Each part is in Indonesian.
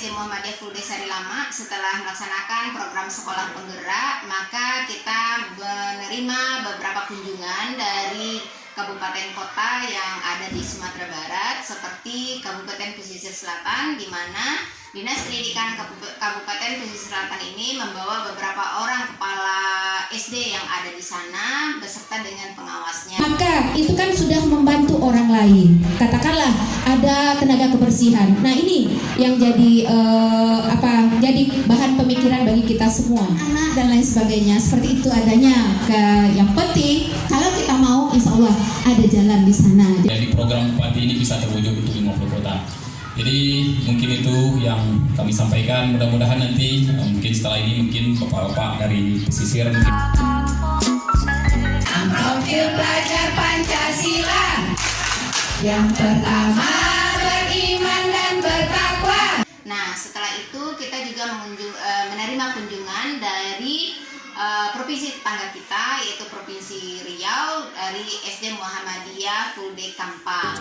SD Muhammadiyah Full Day Sari Lama, setelah melaksanakan program sekolah penggerak, maka kita menerima beberapa kunjungan dari kabupaten kota yang ada di Sumatera Barat, seperti Kabupaten Pesisir Selatan, di mana Dinas Pendidikan Kabupaten Pesisir Selatan ini membawa beberapa orang kepala SD yang ada di sana beserta dengan pengawasnya. Maka itu kan sudah membantu orang lain. Katakanlah ada tenaga kebersihan. Nah ini yang jadi jadi bahan pemikiran bagi kita semua, anak dan lain sebagainya. Seperti itu adanya. Yang penting kalau kita mau, insya Allah ada jalan di sana. Jadi program Bupati ini bisa terwujud untuk 50 kota. Jadi mungkin itu yang kami sampaikan. Mudah-mudahan nanti mungkin setelah ini mungkin bapak-bapak dari pesisir Profil pelajar Pancasila yang pertama beriman dan bertakwa. Nah, setelah itu kita juga menerima kunjungan dari provinsi tetangga kita, yaitu Provinsi Riau, dari SD Muhammadiyah Full Day Kampang.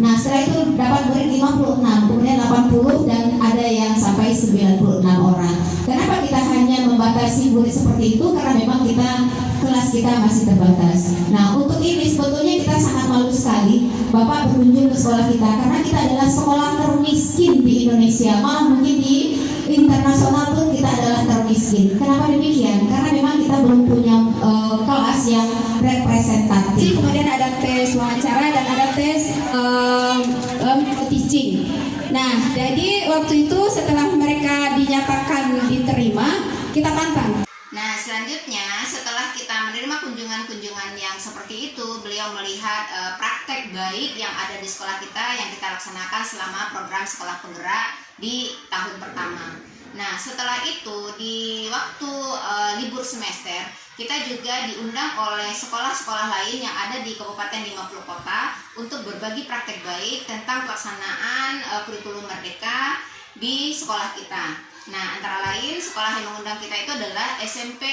Nah setelah itu dapat murid 56, kemudian 80 dan ada yang sampai 96 orang. Kenapa kita hanya membatasi murid seperti itu? Karena memang kelas kita masih terbatas. Nah untuk ini sebetulnya kita sangat malu sekali Bapak berkunjung ke sekolah kita, karena kita adalah sekolah termiskin di Indonesia. Malah mungkin di internasional pun kita adalah termiskin. Kenapa demikian? Karena memang kita belum punya kelas yang representatif. Kemudian ada tes wawancara dan ada tes teaching. Nah, jadi waktu itu setelah mereka dinyatakan diterima, kita pantang. Nah, selanjutnya setelah kita menerima kunjungan-kunjungan yang seperti itu, beliau melihat praktek baik yang ada di sekolah kita yang kita laksanakan selama program sekolah penggerak di tahun pertama. Nah, setelah itu di waktu libur semester, kita juga diundang oleh sekolah-sekolah lain yang ada di Kabupaten 50 Kota untuk berbagi praktek baik tentang pelaksanaan kurikulum merdeka di sekolah kita. Nah, antara lain sekolah yang mengundang kita itu adalah SMP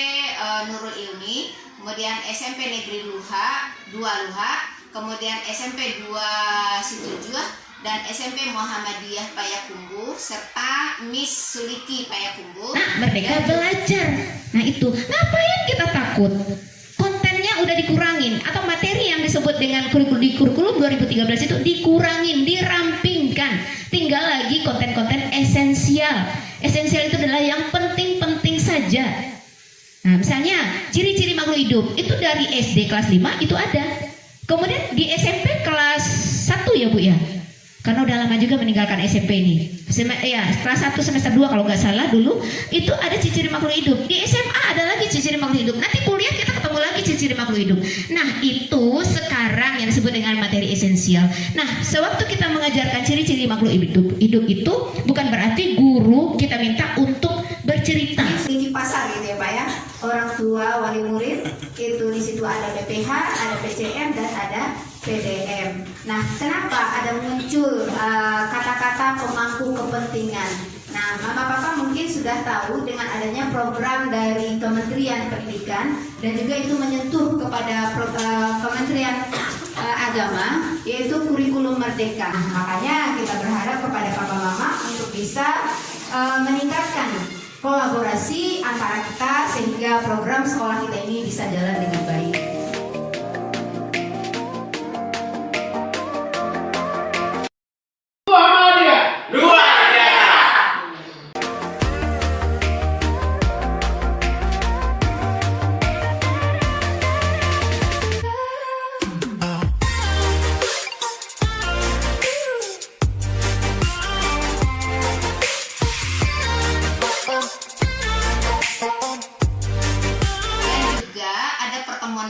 Nurul Ilmi, kemudian SMP Negeri Luha, 2 Luha, kemudian SMP 2 Situjuh, dan SMP Muhammadiyah Payakumbuh, serta Miss Suliki Payakumbuh. Nah, Merdeka Belajar. Nah itu, ngapain kita takut? Kontennya udah dikurangin, atau materi yang disebut dengan kurikulum 2013 itu dikurangin, dirampingkan. Tinggal lagi konten-konten esensial. Esensial itu adalah yang penting-penting saja. Nah, misalnya ciri-ciri makhluk hidup itu dari SD kelas 5 itu ada. Kemudian di SMP kelas 1 ya Bu ya. Karena udah lama juga meninggalkan SMP ini. Ya, kelas 1 semester 2 kalau nggak salah dulu itu ada ciri-ciri makhluk hidup. Di SMA ada lagi ciri-ciri makhluk hidup. Nanti kuliah kita ketemu lagi ciri-ciri makhluk hidup. Nah, itu sekarang yang disebut dengan materi esensial. Nah, sewaktu kita mengajarkan ciri-ciri makhluk hidup itu bukan berarti guru kita minta untuk bercerita. Di pasar gitu ya Pak ya. Orang tua, wali murid, itu di situ ada BPH, ada PCM dan ada PDM. Nah, kenapa ada muncul kata-kata pemangku kepentingan? Nah, Mama Papa mungkin sudah tahu dengan adanya program dari Kementerian Pendidikan dan juga itu menyentuh kepada Kementerian Agama, yaitu kurikulum merdeka. Nah, makanya kita berharap kepada Papa Mama untuk bisa meningkatkan kolaborasi antara kita sehingga program sekolah kita ini bisa jalan dengan baik.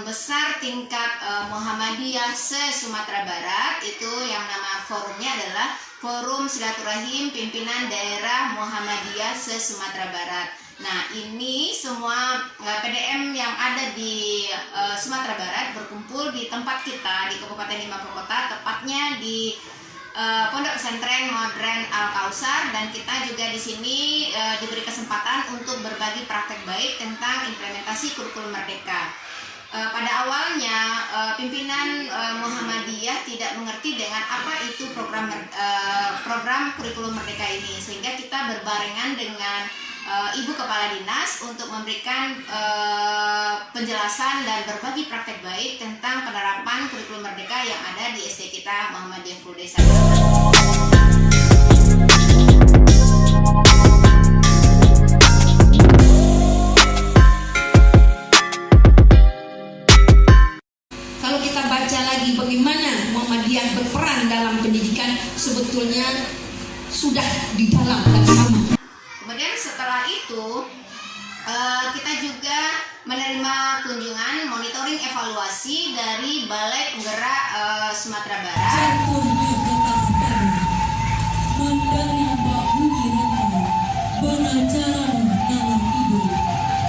Besar tingkat Muhammadiyah se-Sumatera Barat, itu yang nama forumnya adalah Forum Silaturahim Pimpinan Daerah Muhammadiyah se-Sumatera Barat. Nah, ini semua PDM yang ada di Sumatera Barat berkumpul di tempat kita di Kabupaten 50 Kota, tepatnya di Pondok Pesantren Modern Al Kausar, dan kita juga di sini diberi kesempatan untuk berbagi praktek baik tentang implementasi kurikulum merdeka. Pada awalnya pimpinan Muhammadiyah tidak mengerti dengan apa itu program kurikulum merdeka ini, sehingga kita berbarengan dengan Ibu Kepala Dinas untuk memberikan penjelasan dan berbagi praktek baik tentang penerapan kurikulum merdeka yang ada di SD kita Muhammadiyah Full Day. Kalau kita baca lagi bagaimana Muhammadiyah berperan dalam pendidikan, sebetulnya sudah di dalam dan sama. Kemudian setelah itu kita juga menerima kunjungan monitoring evaluasi dari Balai Penggerak Sumatera Barat. Contohnya kata mandari bunyi rantau, benacara nama ibu,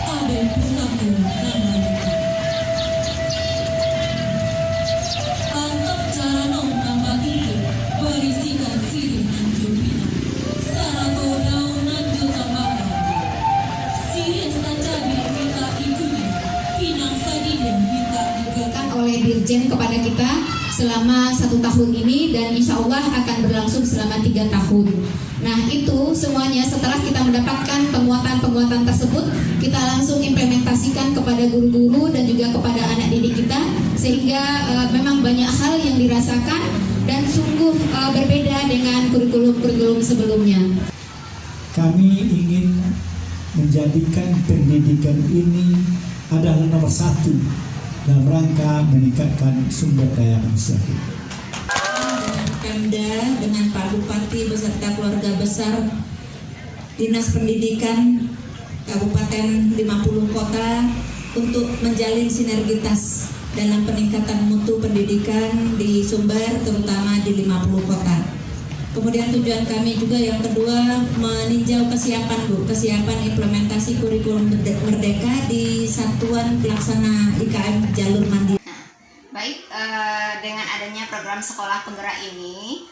ada bersatu nama ibu. Antap carano nama ibu, berisikan sirih dan jubina, sarato daun dan jutamaka. Sirih sacabi kita ikuti, pinang sadiden kita digerakkan. Oleh Dirjen kepada kita selama 1 tahun ini, dan insya Allah akan berlangsung selama 3 tahun. Nah, itu semuanya setelah kita mendapatkan penguatan-penguatan tersebut, kita langsung implementasikan kepada guru-guru dan juga kepada anak didik kita, sehingga memang banyak hal yang dirasakan dan sungguh berbeda dengan kurikulum-kurikulum sebelumnya. Kami ingin menjadikan pendidikan ini adalah nomor 1 dalam rangka meningkatkan sumber daya manusia kita. Pemda dengan Pak Bupati beserta keluarga besar Dinas Pendidikan Kabupaten 50 Kota untuk menjalin sinergitas dalam peningkatan mutu pendidikan di Sumber, terutama di 50 Kota. Kemudian tujuan kami juga yang kedua meninjau kesiapan implementasi kurikulum merdeka di Satuan Pelaksana IKM Jalur Mandiri. Baik, dengan adanya program sekolah penggerak ini,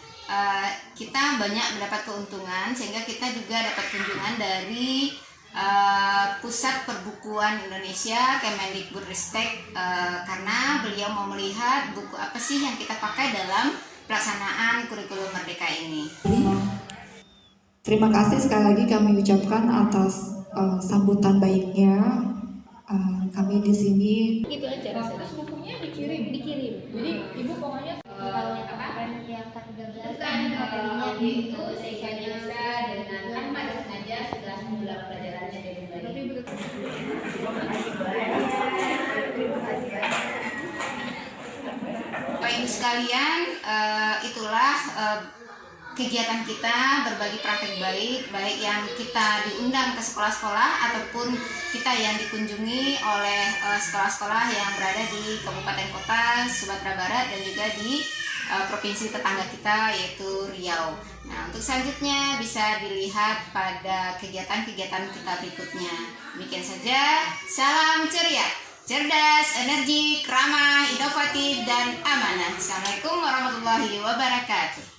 kita banyak mendapat keuntungan, sehingga kita juga dapat kunjungan dari Pusat Perbukuan Indonesia, Kemendikbudristek, karena beliau mau melihat buku apa sih yang kita pakai dalam pelaksanaan kurikulum merdeka ini. Terima kasih sekali lagi kami ucapkan atas sambutan baiknya. Kami di sini. Gitu aja rasanya. Bukunya dikirim. Jadi ibu pokoknya yang ke-13 materinya itu sisanya dengan kan pada sengaja sudah mulai pelajarannya dari baik. Bapak Ibu sekalian, itulah kegiatan kita berbagi praktek baik yang kita diundang ke sekolah-sekolah ataupun kita yang dikunjungi oleh sekolah-sekolah yang berada di kabupaten kota Sumatera Barat dan juga di provinsi tetangga kita yaitu Riau. Nah, untuk selanjutnya bisa dilihat pada kegiatan-kegiatan kita berikutnya. Demikian saja, salam ceria, cerdas, energi, ramah, inovatif, dan amanah. Assalamualaikum warahmatullahi wabarakatuh.